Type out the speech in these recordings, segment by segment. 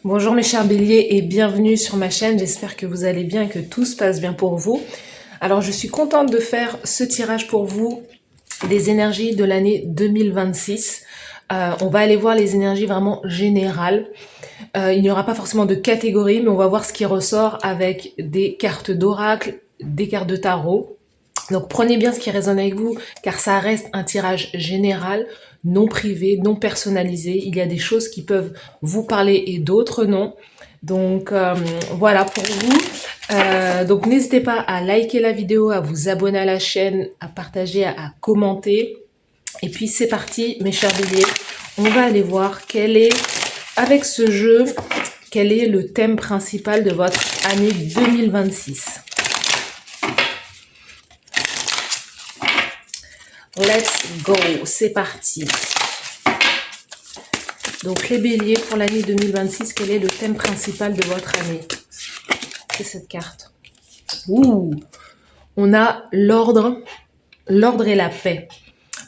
Bonjour mes chers béliers et bienvenue sur ma chaîne, j'espère que vous allez bien et que tout se passe bien pour vous. Alors je suis contente de faire ce tirage pour vous des énergies de l'année 2026. On va aller voir les énergies vraiment générales. Il n'y aura pas forcément de catégorie, mais on va voir ce qui ressort avec des cartes d'oracle, des cartes de tarot. Donc prenez bien ce qui résonne avec vous, car ça reste un tirage général, non privé, non personnalisé. Il y a des choses qui peuvent vous parler et d'autres non. Donc voilà pour vous. Donc n'hésitez pas à liker la vidéo, à vous abonner à la chaîne, à partager, à commenter. Et puis c'est parti mes chers béliers. On va aller voir quel est, avec ce jeu, quel est le thème principal de votre année 2026. Let's go, c'est parti. Donc les béliers pour l'année 2026, quel est le thème principal de votre année? C'est cette carte. Ouh, on a l'ordre et la paix.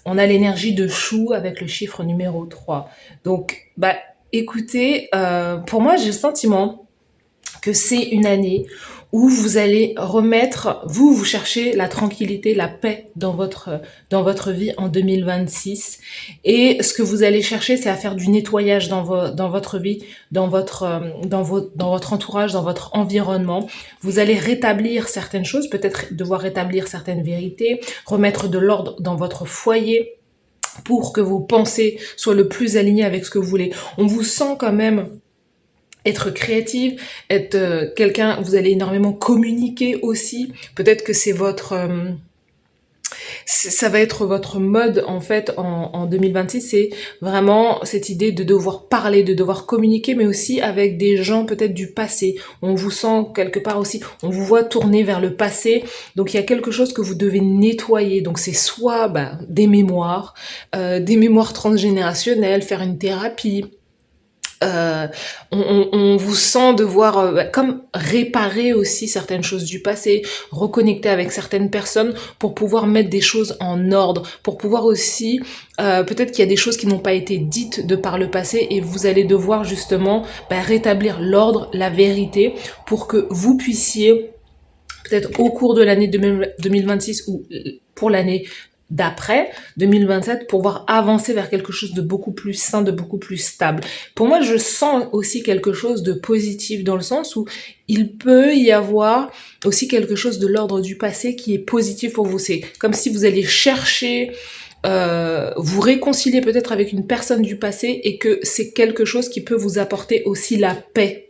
On a l'énergie de chou avec le chiffre numéro 3. Donc, écoutez, pour moi, j'ai le sentiment que c'est une année où vous allez remettre, vous cherchez la tranquillité, la paix dans votre vie en 2026. Et ce que vous allez chercher, c'est à faire du nettoyage dans votre vie, dans votre entourage, dans votre environnement. Vous allez rétablir certaines choses, peut-être devoir rétablir certaines vérités, remettre de l'ordre dans votre foyer pour que vos pensées soient le plus alignées avec ce que vous voulez. On vous sent quand même être créative, être quelqu'un, vous allez énormément communiquer aussi. Peut-être que c'est ça va être votre mode en fait en 2026, c'est vraiment cette idée de devoir parler, de devoir communiquer, mais aussi avec des gens peut-être du passé. On vous sent quelque part aussi, on vous voit tourner vers le passé, donc il y a quelque chose que vous devez nettoyer. Donc c'est soit des mémoires transgénérationnelles, faire une thérapie. On vous sent devoir comme réparer aussi certaines choses du passé, reconnecter avec certaines personnes pour pouvoir mettre des choses en ordre, pour pouvoir aussi, peut-être qu'il y a des choses qui n'ont pas été dites de par le passé et vous allez devoir justement rétablir l'ordre, la vérité pour que vous puissiez peut-être au cours de l'année 2026 ou pour l'année d'après 2027 pour pouvoir avancer vers quelque chose de beaucoup plus sain, de beaucoup plus stable. Pour moi, je sens aussi quelque chose de positif dans le sens où il peut y avoir aussi quelque chose de l'ordre du passé qui est positif pour vous. C'est comme si vous alliez chercher vous réconcilier peut-être avec une personne du passé et que c'est quelque chose qui peut vous apporter aussi la paix.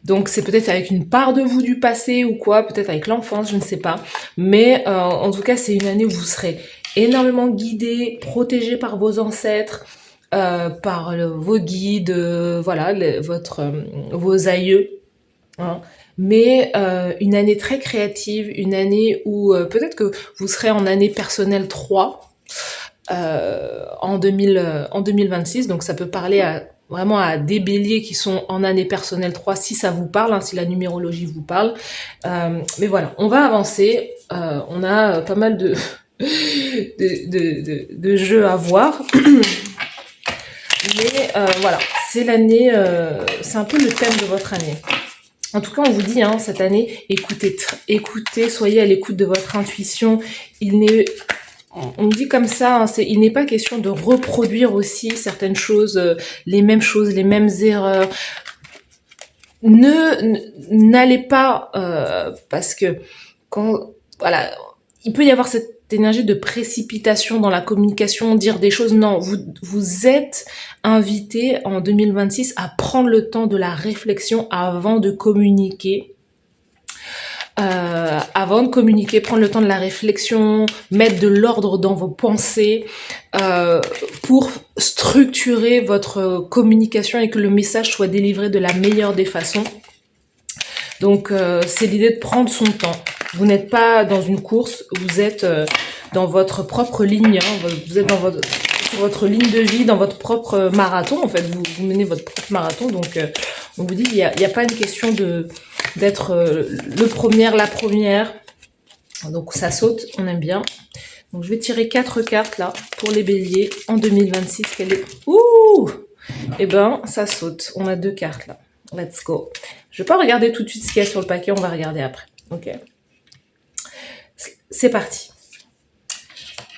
Donc c'est peut-être avec une part de vous du passé ou quoi, peut-être avec l'enfance, je ne sais pas. Mais en tout cas, c'est une année où vous serez énormément guidé, protégé par vos ancêtres, par vos guides, voilà, vos aïeux. Hein. Mais une année très créative, une année où peut-être que vous serez en année personnelle 3 en 2026, donc ça peut parler vraiment à des béliers qui sont en année personnelle 3 si ça vous parle, hein, si la numérologie vous parle. Mais voilà, on va avancer. On a pas mal de jeux à voir. Mais voilà, c'est l'année, c'est un peu le thème de votre année. En tout cas, on vous dit, hein, cette année, écoutez, soyez à l'écoute de votre intuition. On dit comme ça, hein, il n'est pas question de reproduire aussi certaines choses, les mêmes erreurs. N'allez pas, parce que voilà, il peut y avoir cette énergie de précipitation dans la communication, dire des choses. Non, vous êtes invité en 2026 à prendre le temps de la réflexion avant de communiquer. Prendre le temps de la réflexion, mettre de l'ordre dans vos pensées pour structurer votre communication et que le message soit délivré de la meilleure des façons. Donc c'est l'idée de prendre son temps. Vous n'êtes pas dans une course, vous êtes dans votre propre ligne, hein, vous êtes dans votre ligne de vie, dans votre propre marathon. En fait, vous menez votre propre marathon. Donc on vous dit, il n'y a pas une question d'être le premier, la première. Donc ça saute, on aime bien. Donc je vais tirer 4 cartes là pour les béliers en 2026. Ouh, Eh ben, ça saute. On a 2 cartes là. Let's go. Je vais pas regarder tout de suite ce qu'il y a sur le paquet, on va regarder après. Ok. C'est parti.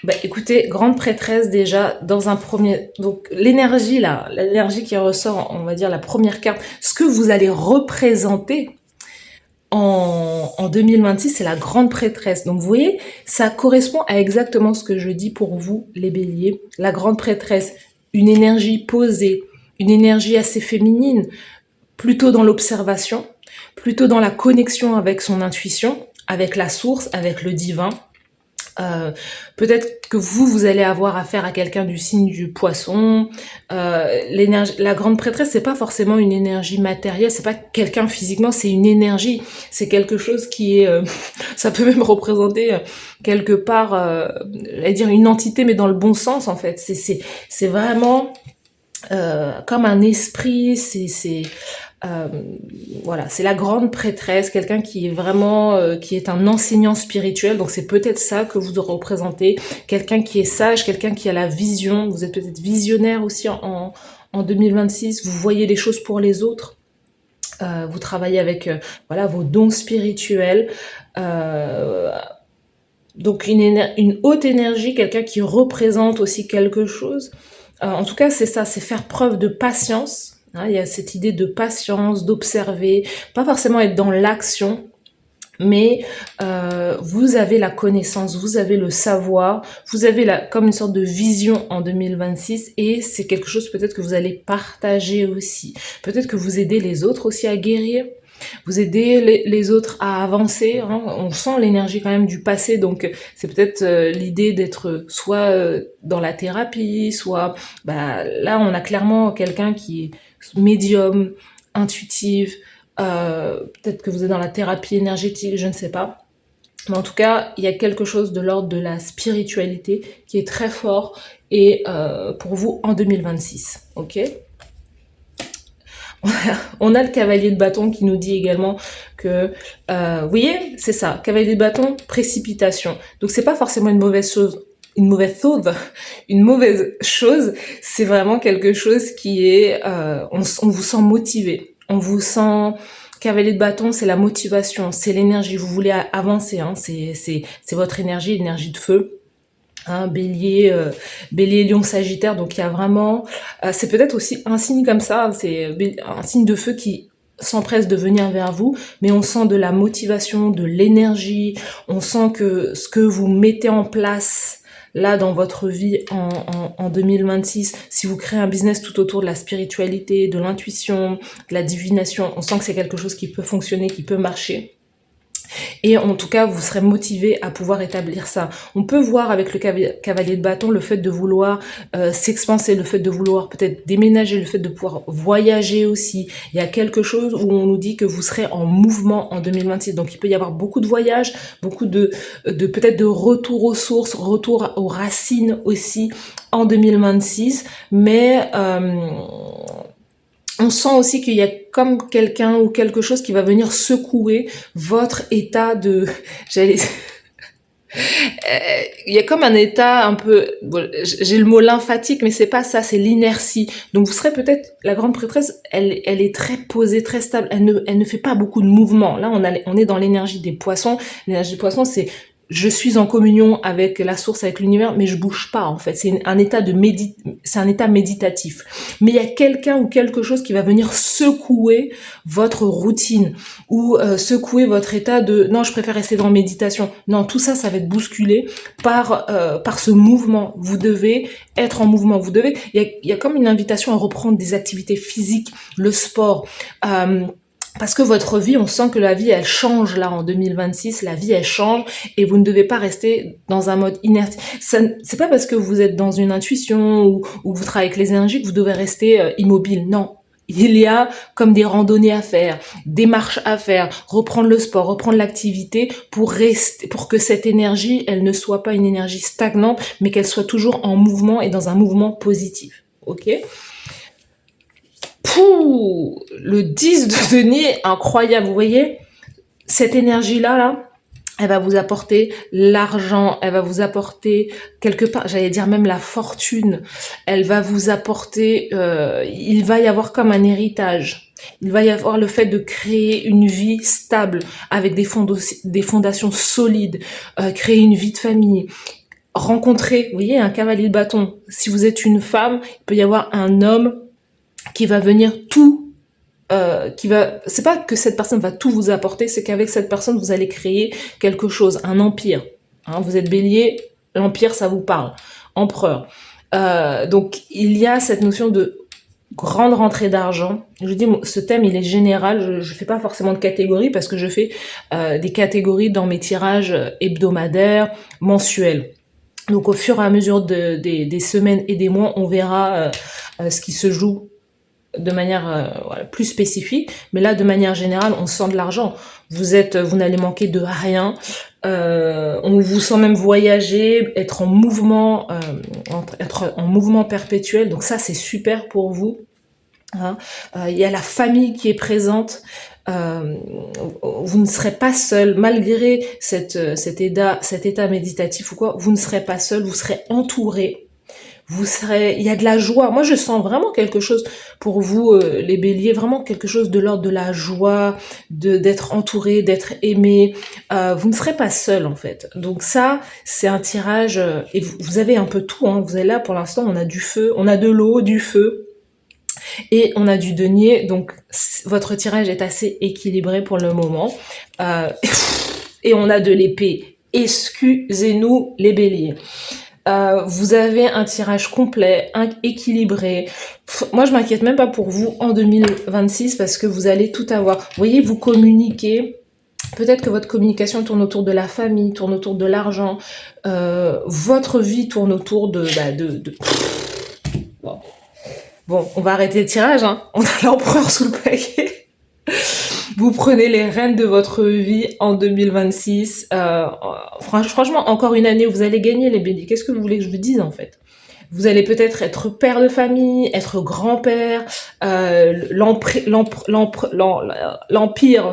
Bah, écoutez, grande prêtresse déjà, dans un premier... Donc l'énergie là, l'énergie qui ressort, on va dire la première carte, ce que vous allez représenter en 2026, c'est la grande prêtresse. Donc vous voyez, ça correspond à exactement ce que je dis pour vous, les béliers. La grande prêtresse, une énergie posée, une énergie assez féminine, plutôt dans l'observation, plutôt dans la connexion avec son intuition, avec la source, avec le divin. Peut-être que vous allez avoir affaire à quelqu'un du signe du poisson. La grande prêtresse, c'est pas forcément une énergie matérielle, c'est pas quelqu'un physiquement, c'est une énergie. C'est quelque chose qui est, ça peut même représenter quelque part, j'allais dire une entité, mais dans le bon sens en fait. C'est vraiment comme un esprit. Euh, voilà, c'est la grande prêtresse, quelqu'un qui est vraiment, qui est un enseignant spirituel. Donc c'est peut-être ça que vous représentez, quelqu'un qui est sage, quelqu'un qui a la vision. Vous êtes peut-être visionnaire aussi en 2026. Vous voyez les choses pour les autres. Vous travaillez avec voilà vos dons spirituels. Donc une haute énergie, quelqu'un qui représente aussi quelque chose. En tout cas, c'est ça, c'est faire preuve de patience. Hein, il y a cette idée de patience, d'observer, pas forcément être dans l'action, mais vous avez la connaissance, vous avez le savoir, vous avez comme une sorte de vision en 2026 et c'est quelque chose peut-être que vous allez partager aussi. Peut-être que vous aidez les autres aussi à guérir. Vous aidez les autres à avancer. Hein. On sent l'énergie quand même du passé, donc c'est peut-être l'idée d'être soit dans la thérapie, soit là on a clairement quelqu'un qui est médium, intuitive. Peut-être que vous êtes dans la thérapie énergétique, je ne sais pas. Mais en tout cas, il y a quelque chose de l'ordre de la spiritualité qui est très fort et pour vous en 2026. Ok ? On a le cavalier de bâton qui nous dit également que, vous voyez, c'est ça, cavalier de bâton, précipitation. Donc c'est pas forcément une mauvaise chose, une mauvaise chose, c'est vraiment quelque chose qui est, on vous sent motivé, on vous sent. Cavalier de bâton, c'est la motivation, c'est l'énergie. Vous voulez avancer, hein, c'est votre énergie, l'énergie de feu. Hein, bélier, bélier, lion, sagittaire, donc il y a vraiment, c'est peut-être aussi un signe comme ça, c'est un signe de feu qui s'empresse de venir vers vous, mais on sent de la motivation, de l'énergie, on sent que ce que vous mettez en place là dans votre vie en 2026, si vous créez un business tout autour de la spiritualité, de l'intuition, de la divination, on sent que c'est quelque chose qui peut fonctionner, qui peut marcher. Et en tout cas, vous serez motivé à pouvoir établir ça. On peut voir avec le cavalier de bâton le fait de vouloir s'expanser, le fait de vouloir peut-être déménager, le fait de pouvoir voyager aussi. Il y a quelque chose où on nous dit que vous serez en mouvement en 2026. Donc il peut y avoir beaucoup de voyages, beaucoup de peut-être de retour aux sources, retour aux racines aussi en 2026. Mais on sent aussi qu'il y a comme quelqu'un ou quelque chose qui va venir secouer votre état de... J'allais... Il y a comme un état un peu... Bon, j'ai le mot lymphatique, mais c'est pas ça, c'est l'inertie. Donc vous serez peut-être... La grande prêtresse, elle est très posée, très stable. Elle ne fait pas beaucoup de mouvements. Là, on est dans l'énergie des poissons. L'énergie des poissons, c'est... Je suis en communion avec la source, avec l'univers, mais je bouge pas en fait. C'est un état c'est un état méditatif. Mais il y a quelqu'un ou quelque chose qui va venir secouer votre routine ou secouer votre état de non, je préfère rester dans méditation. Non, tout ça, ça va être bousculé par ce mouvement. Vous devez être en mouvement. Vous devez. Il y a comme une invitation à reprendre des activités physiques, le sport. Parce que votre vie, on sent que la vie, elle change là en 2026, la vie, elle change et vous ne devez pas rester dans un mode inerte. C'est pas parce que vous êtes dans une intuition ou vous travaillez avec les énergies que vous devez rester immobile. Non. Il y a comme des randonnées à faire, des marches à faire, reprendre le sport, reprendre l'activité pour que cette énergie, elle ne soit pas une énergie stagnante, mais qu'elle soit toujours en mouvement et dans un mouvement positif. Ok ? Pouh, le 10 de denier, incroyable, vous voyez cette énergie-là, Elle va vous apporter l'argent, elle va vous apporter quelque part, j'allais dire même la fortune. Elle va vous apporter, il va y avoir comme un héritage. Il va y avoir le fait de créer une vie stable avec des fondations solides, créer une vie de famille, rencontrer, vous voyez, un cavalier de bâton. Si vous êtes une femme, il peut y avoir un homme qui va venir c'est pas que cette personne va tout vous apporter, c'est qu'avec cette personne, vous allez créer quelque chose, un empire. Hein, vous êtes bélier, l'empire, ça vous parle. Empereur. Donc, il y a cette notion de grande rentrée d'argent. Je dis, ce thème, il est général. Je fais pas forcément de catégories parce que je fais des catégories dans mes tirages hebdomadaires, mensuels. Donc, au fur et à mesure des semaines et des mois, on verra ce qui se joue de manière voilà, plus spécifique, mais là de manière générale on sent de l'argent, vous n'allez manquer de rien, on vous sent même voyager, être en mouvement perpétuel, donc ça c'est super pour vous, hein. Il y a la famille qui est présente, vous ne serez pas seul malgré cet état méditatif ou quoi, vous ne serez pas seul, vous serez entouré. Il y a de la joie. Moi, je sens vraiment quelque chose pour vous, les béliers, vraiment quelque chose de l'ordre de la joie, d'être entouré, d'être aimé. Vous ne serez pas seul, en fait. Donc ça, c'est un tirage, et vous avez un peu tout, hein. Vous êtes là, pour l'instant, on a du feu, on a de l'eau, du feu, et on a du denier. Donc, votre tirage est assez équilibré pour le moment. Et on a de l'épée. Excusez-nous, les béliers. Vous avez un tirage complet, équilibré. Moi, je m'inquiète même pas pour vous en 2026 parce que vous allez tout avoir. Vous voyez, vous communiquez. Peut-être que votre communication tourne autour de la famille, tourne autour de l'argent. Votre vie tourne autour de... Bon, on va arrêter le tirage, hein. On a l'empereur sous le paquet. Vous prenez les rênes de votre vie en 2026. Franchement, encore une année où vous allez gagner, les béliers. Qu'est-ce que vous voulez que je vous dise, en fait? Vous allez peut-être être père de famille, être grand-père. L'empire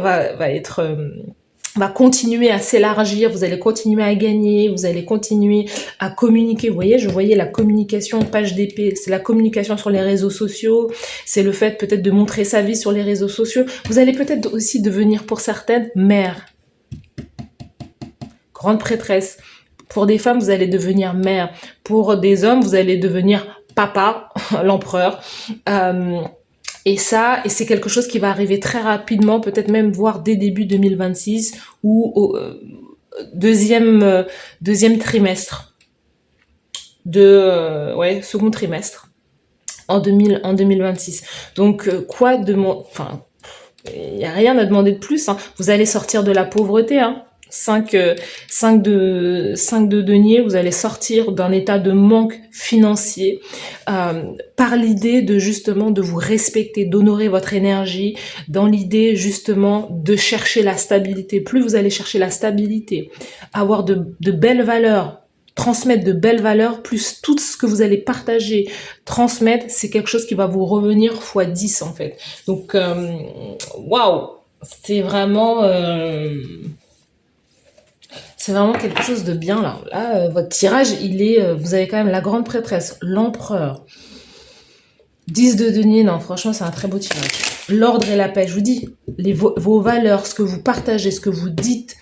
va continuer à s'élargir, vous allez continuer à gagner, vous allez continuer à communiquer. Vous voyez, je voyais la communication, page d'épée, c'est la communication sur les réseaux sociaux, c'est le fait peut-être de montrer sa vie sur les réseaux sociaux. Vous allez peut-être aussi devenir pour certaines mère, grande prêtresse. Pour des femmes, vous allez devenir mère. Pour des hommes, vous allez devenir papa, l'empereur. Et c'est quelque chose qui va arriver très rapidement, peut-être même voire dès début 2026 ou au deuxième trimestre second trimestre en 2026. Donc il n'y a rien à demander de plus, hein. Vous allez sortir de la pauvreté, hein. 5 de denier, vous allez sortir d'un état de manque financier par l'idée de justement de vous respecter, d'honorer votre énergie, dans l'idée justement de chercher la stabilité. Plus vous allez chercher la stabilité, avoir de belles valeurs, transmettre de belles valeurs, plus tout ce que vous allez partager, transmettre, c'est quelque chose qui va vous revenir fois 10 en fait. Donc, waouh, c'est vraiment... c'est vraiment quelque chose de bien là. Là, votre tirage, vous avez quand même la grande prêtresse, l'empereur. 10 de denier, non, franchement, c'est un très beau tirage. L'ordre et la paix, je vous dis, vos valeurs, ce que vous partagez, ce que vous dites,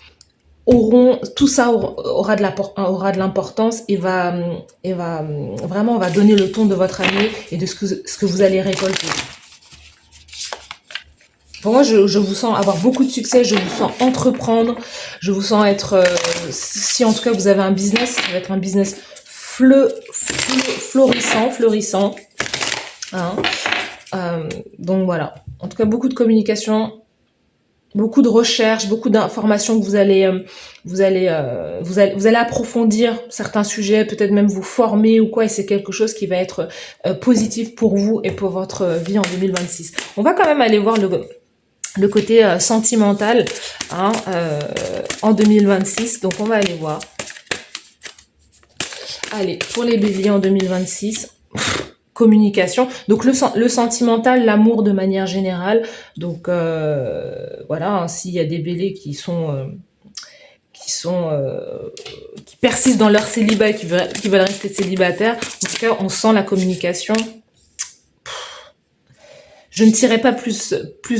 tout ça aura de l'importance et va donner le ton de votre année et de ce que vous allez récolter. Pour moi, je vous sens avoir beaucoup de succès, je vous sens entreprendre, je vous sens être... si en tout cas vous avez un business, ça va être un business florissant. Hein. Donc voilà. En tout cas, beaucoup de communication, beaucoup de recherche, beaucoup d'informations que vous allez approfondir certains sujets, peut-être même vous former ou quoi, et c'est quelque chose qui va être positif pour vous et pour votre vie en 2026. On va quand même aller voir le côté sentimental, hein, en 2026. Donc on va aller voir. Allez, pour les béliers en 2026, communication. Donc le sentimental, l'amour de manière générale. Donc voilà, hein, s'il y a des béliers qui qui persistent dans leur célibat et qui veulent rester célibataires. En tout cas, on sent la communication. Je ne tirerai pas plus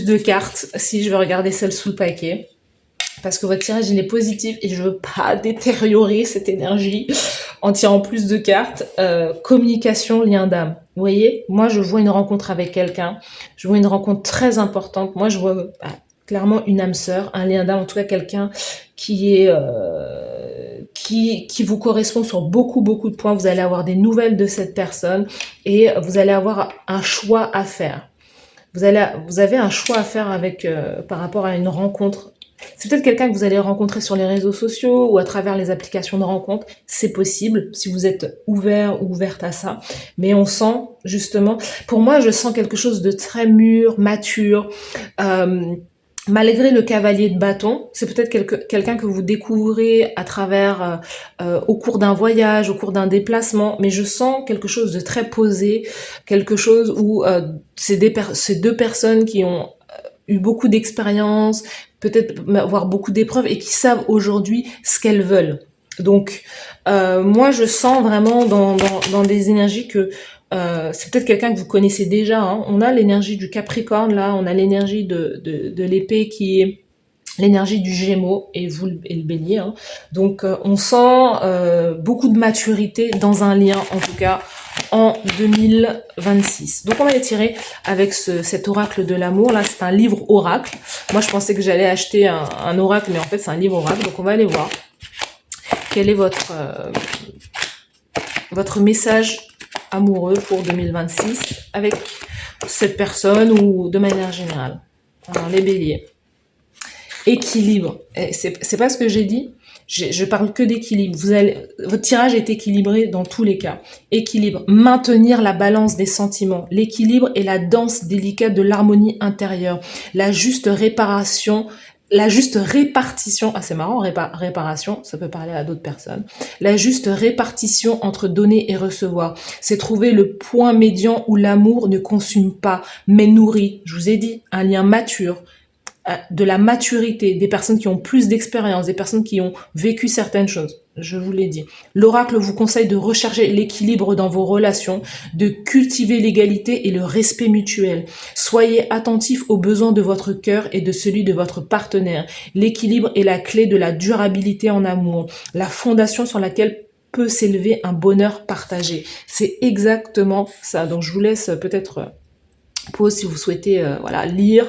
de cartes si je veux regarder celle sous le paquet. Parce que votre tirage, il est positif et je veux pas détériorer cette énergie en tirant plus de cartes. Communication, lien d'âme. Vous voyez, moi, je vois une rencontre avec quelqu'un. Je vois une rencontre très importante. Moi, je vois clairement une âme sœur, un lien d'âme, en tout cas quelqu'un qui vous correspond sur beaucoup de points. Vous allez avoir des nouvelles de cette personne et vous allez avoir un choix à faire. Vous avez un choix à faire par rapport à une rencontre. C'est peut-être quelqu'un que vous allez rencontrer sur les réseaux sociaux ou à travers les applications de rencontre. C'est possible si vous êtes ouvert ou ouverte à ça. Mais on sent justement, pour moi, je sens quelque chose de très mûr, mature. Malgré le cavalier de bâton, c'est peut-être quelqu'un que vous découvrez à travers, au cours d'un voyage, au cours d'un déplacement, mais je sens quelque chose de très posé, quelque chose où c'est deux personnes qui ont eu beaucoup d'expérience, peut-être avoir beaucoup d'épreuves et qui savent aujourd'hui ce qu'elles veulent. Donc, moi, je sens vraiment dans des énergies que c'est peut-être quelqu'un que vous connaissez déjà. Hein. On a l'énergie du Capricorne, là, on a l'énergie de l'épée qui est l'énergie du Gémeaux et le Bélier. Hein. Donc, on sent beaucoup de maturité dans un lien, en tout cas, en 2026. Donc on va les tirer avec cet oracle de l'amour. Là, c'est un livre oracle. Moi, je pensais que j'allais acheter un oracle, mais en fait, c'est un livre oracle. Donc on va aller voir quel est votre message amoureux pour 2026 avec cette personne ou de manière générale. Alors, les béliers. Équilibre. C'est pas ce que j'ai dit. Je parle que d'équilibre. Votre tirage est équilibré dans tous les cas. Équilibre. Maintenir la balance des sentiments. L'équilibre est la danse délicate de l'harmonie intérieure. La juste répartition. Ah, c'est marrant, réparation, ça peut parler à d'autres personnes. La juste répartition entre donner et recevoir. C'est trouver le point médian où l'amour ne consume pas, mais nourrit. Je vous ai dit, un lien mature, de la maturité, des personnes qui ont plus d'expérience, des personnes qui ont vécu certaines choses. Je vous l'ai dit. L'oracle vous conseille de rechercher l'équilibre dans vos relations, de cultiver l'égalité et le respect mutuel. Soyez attentifs aux besoins de votre cœur et de celui de votre partenaire. L'équilibre est la clé de la durabilité en amour, la fondation sur laquelle peut s'élever un bonheur partagé. C'est exactement ça. Donc je vous laisse peut-être pause si vous souhaitez lire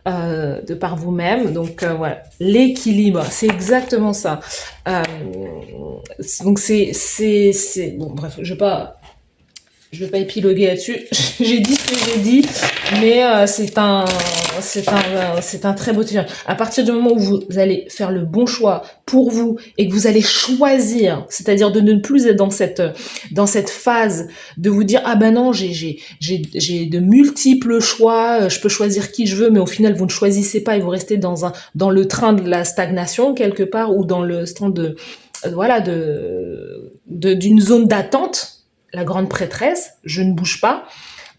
de par vous-même. Donc voilà, l'équilibre, c'est exactement ça. Donc c'est bon, bref, je vais pas épiloguer là-dessus. J'ai dit ce que j'ai dit, mais c'est un très beau tirage. À partir du moment où vous allez faire le bon choix pour vous et que vous allez choisir, c'est-à-dire de ne plus être dans cette phase de vous dire ah ben non, j'ai de multiples choix, je peux choisir qui je veux, mais au final vous ne choisissez pas et vous restez dans le train de la stagnation quelque part ou dans le stand d'une zone d'attente. La grande prêtresse, je ne bouge pas.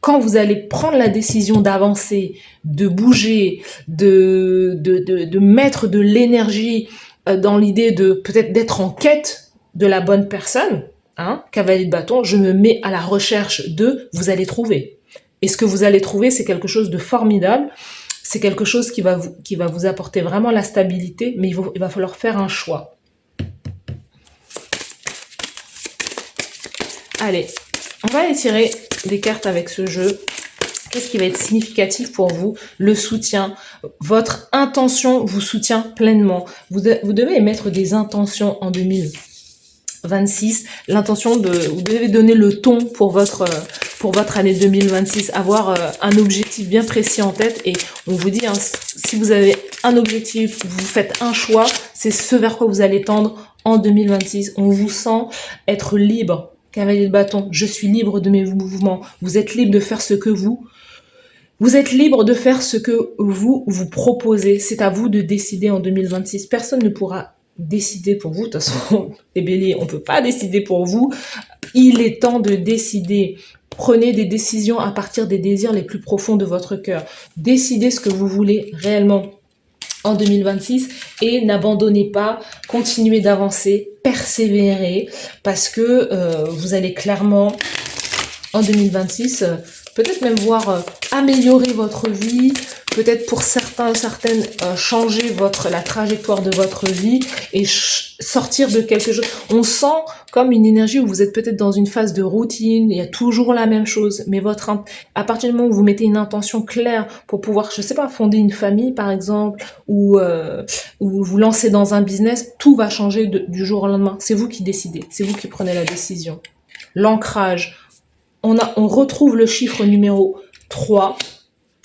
Quand vous allez prendre la décision d'avancer, de bouger, de mettre de l'énergie dans l'idée de peut-être d'être en quête de la bonne personne, hein, cavalier de bâton, je me mets à la recherche vous allez trouver. Et ce que vous allez trouver, c'est quelque chose de formidable. C'est quelque chose qui va vous apporter vraiment la stabilité, mais il va falloir faire un choix. Allez, on va aller tirer des cartes avec ce jeu. Qu'est-ce qui va être significatif pour vous? Le soutien. Votre intention vous soutient pleinement. Vous devez émettre des intentions en 2026. Vous devez donner le ton pour votre année 2026. Avoir un objectif bien précis en tête. Et on vous dit, hein, si vous avez un objectif, vous faites un choix, c'est ce vers quoi vous allez tendre en 2026. On vous sent être libre. Cavalier de bâton, je suis libre de mes mouvements. Vous êtes libre de faire ce que vous êtes libre de faire ce que vous proposez. C'est à vous de décider en 2026. Personne ne pourra décider pour vous. De toute façon, les béliers, on ne peut pas décider pour vous. Il est temps de décider. Prenez des décisions à partir des désirs les plus profonds de votre cœur. Décidez ce que vous voulez réellement en 2026 et n'abandonnez pas, continuez d'avancer, persévérez parce que vous allez clairement en 2026 peut-être même voir améliorer votre vie, peut-être pour certaines changer la trajectoire de votre vie et sortir de quelque chose. On sent comme une énergie où vous êtes peut-être dans une phase de routine, il y a toujours la même chose, mais à partir du moment où vous mettez une intention claire pour pouvoir, je sais pas, fonder une famille par exemple, ou vous lancer dans un business, tout va changer du jour au lendemain. C'est vous qui décidez, c'est vous qui prenez la décision. L'ancrage. On retrouve le chiffre numéro 3.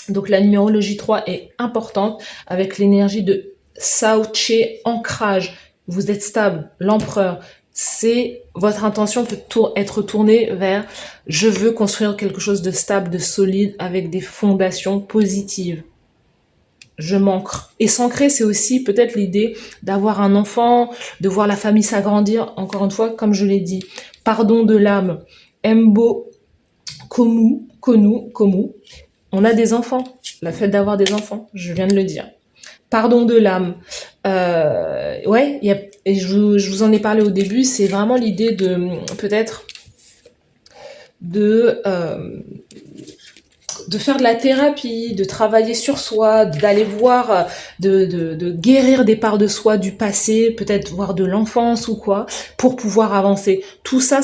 Donc la numérologie 3 est importante avec l'énergie de Sao-Che, ancrage. Vous êtes stable, l'empereur. C'est votre intention peut être tournée vers je veux construire quelque chose de stable, de solide avec des fondations positives. Je m'ancre. Et s'ancrer, c'est aussi peut-être l'idée d'avoir un enfant, de voir la famille s'agrandir. Encore une fois, comme je l'ai dit, pardon de l'âme. Mbo Komu, on a des enfants, la fête d'avoir des enfants, je viens de le dire. Pardon de l'âme, ouais, et je vous en ai parlé au début, c'est vraiment l'idée de peut-être de faire de la thérapie, de travailler sur soi, d'aller voir, de guérir des parts de soi du passé, peut-être voir de l'enfance ou quoi, pour pouvoir avancer. Tout ça,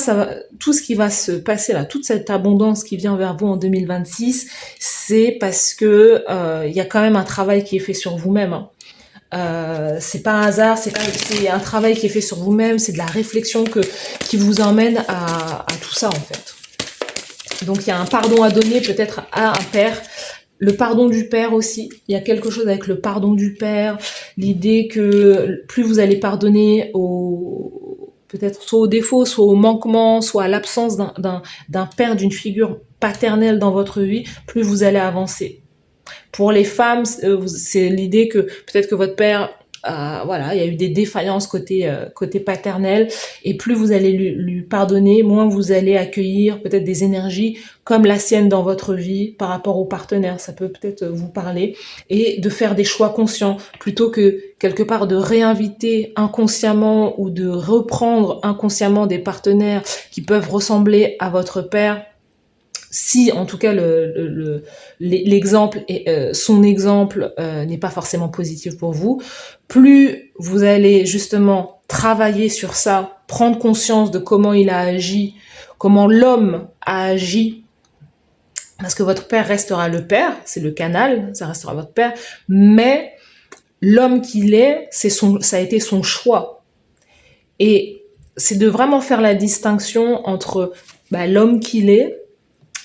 tout ce qui va se passer là, toute cette abondance qui vient vers vous en 2026, c'est parce que y a quand même un travail qui est fait sur vous-même. Hein. C'est pas un hasard, c'est un travail qui est fait sur vous-même, c'est de la réflexion qui vous emmène à tout ça en fait. Donc il y a un pardon à donner peut-être à un père, le pardon du père aussi, il y a quelque chose avec le pardon du père, l'idée que plus vous allez pardonner peut-être soit au défaut, soit au manquement, soit à l'absence d'un père, d'une figure paternelle dans votre vie, plus vous allez avancer. Pour les femmes, c'est l'idée que peut-être que votre père voilà, il y a eu des défaillances côté paternel, et plus vous allez lui pardonner, moins vous allez accueillir peut-être des énergies comme la sienne dans votre vie par rapport au partenaire. Ça peut peut-être vous parler, et de faire des choix conscients plutôt que quelque part de réinviter inconsciemment ou de reprendre inconsciemment des partenaires qui peuvent ressembler à votre père. Si en tout cas l'exemple et son exemple n'est pas forcément positif pour vous, plus vous allez justement travailler sur ça, prendre conscience de comment il a agi, comment l'homme a agi, parce que votre père restera le père, c'est le canal, ça restera votre père, mais l'homme qu'il est, ça a été son choix. Et c'est de vraiment faire la distinction entre l'homme qu'il est,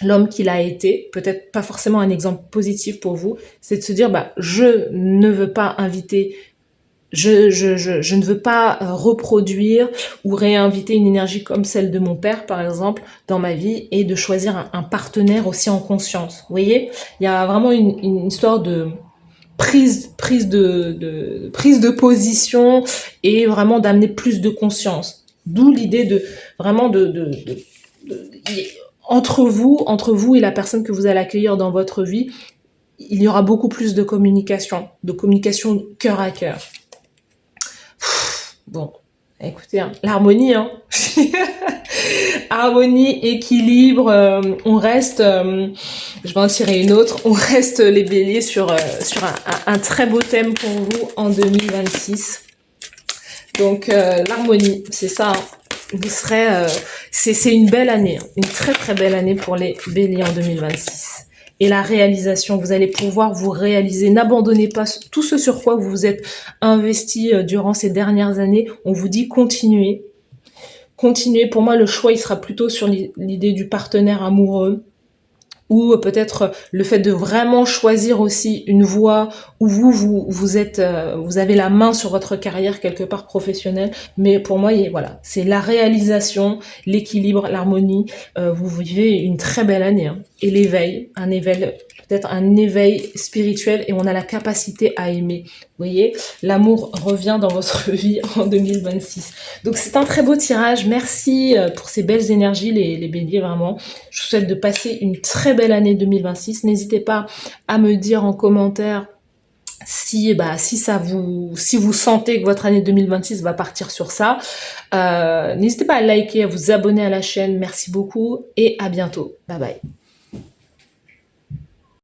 l'homme qu'il a été, peut-être pas forcément un exemple positif pour vous, c'est de se dire, je ne veux pas inviter, je ne veux pas reproduire ou réinviter une énergie comme celle de mon père, par exemple, dans ma vie, et de choisir un partenaire aussi en conscience. Vous voyez, il y a vraiment une histoire de prise de position et vraiment d'amener plus de conscience. D'où l'idée de vraiment entre vous et la personne que vous allez accueillir dans votre vie, il y aura beaucoup plus de communication cœur à cœur. Bon, écoutez, hein, l'harmonie, hein. Harmonie, équilibre, on reste, je vais en tirer une autre, on reste les béliers sur un très beau thème pour vous en 2026. Donc l'harmonie, c'est ça, hein. Vous serez, c'est une belle année, hein, une très très belle année pour les béliers en 2026. Et la réalisation, vous allez pouvoir vous réaliser. N'abandonnez pas tout ce sur quoi vous vous êtes investi durant ces dernières années. On vous dit continuez. Continuez. Pour moi, le choix, il sera plutôt sur l'idée du partenaire amoureux, ou peut-être le fait de vraiment choisir aussi une voie où vous avez la main sur votre carrière quelque part professionnelle. Mais pour moi, voilà, c'est la réalisation, l'équilibre, l'harmonie. Vous vivez une très belle année, hein. Et l'éveil, peut-être un éveil spirituel, et on a la capacité à aimer. Vous voyez, l'amour revient dans votre vie en 2026. Donc c'est un très beau tirage. Merci pour ces belles énergies, les béliers, vraiment. Je vous souhaite de passer une très belle année 2026. N'hésitez pas à me dire en commentaire Si vous sentez que votre année 2026 va partir sur ça, n'hésitez pas à liker, à vous abonner à la chaîne. Merci beaucoup et à bientôt. Bye bye.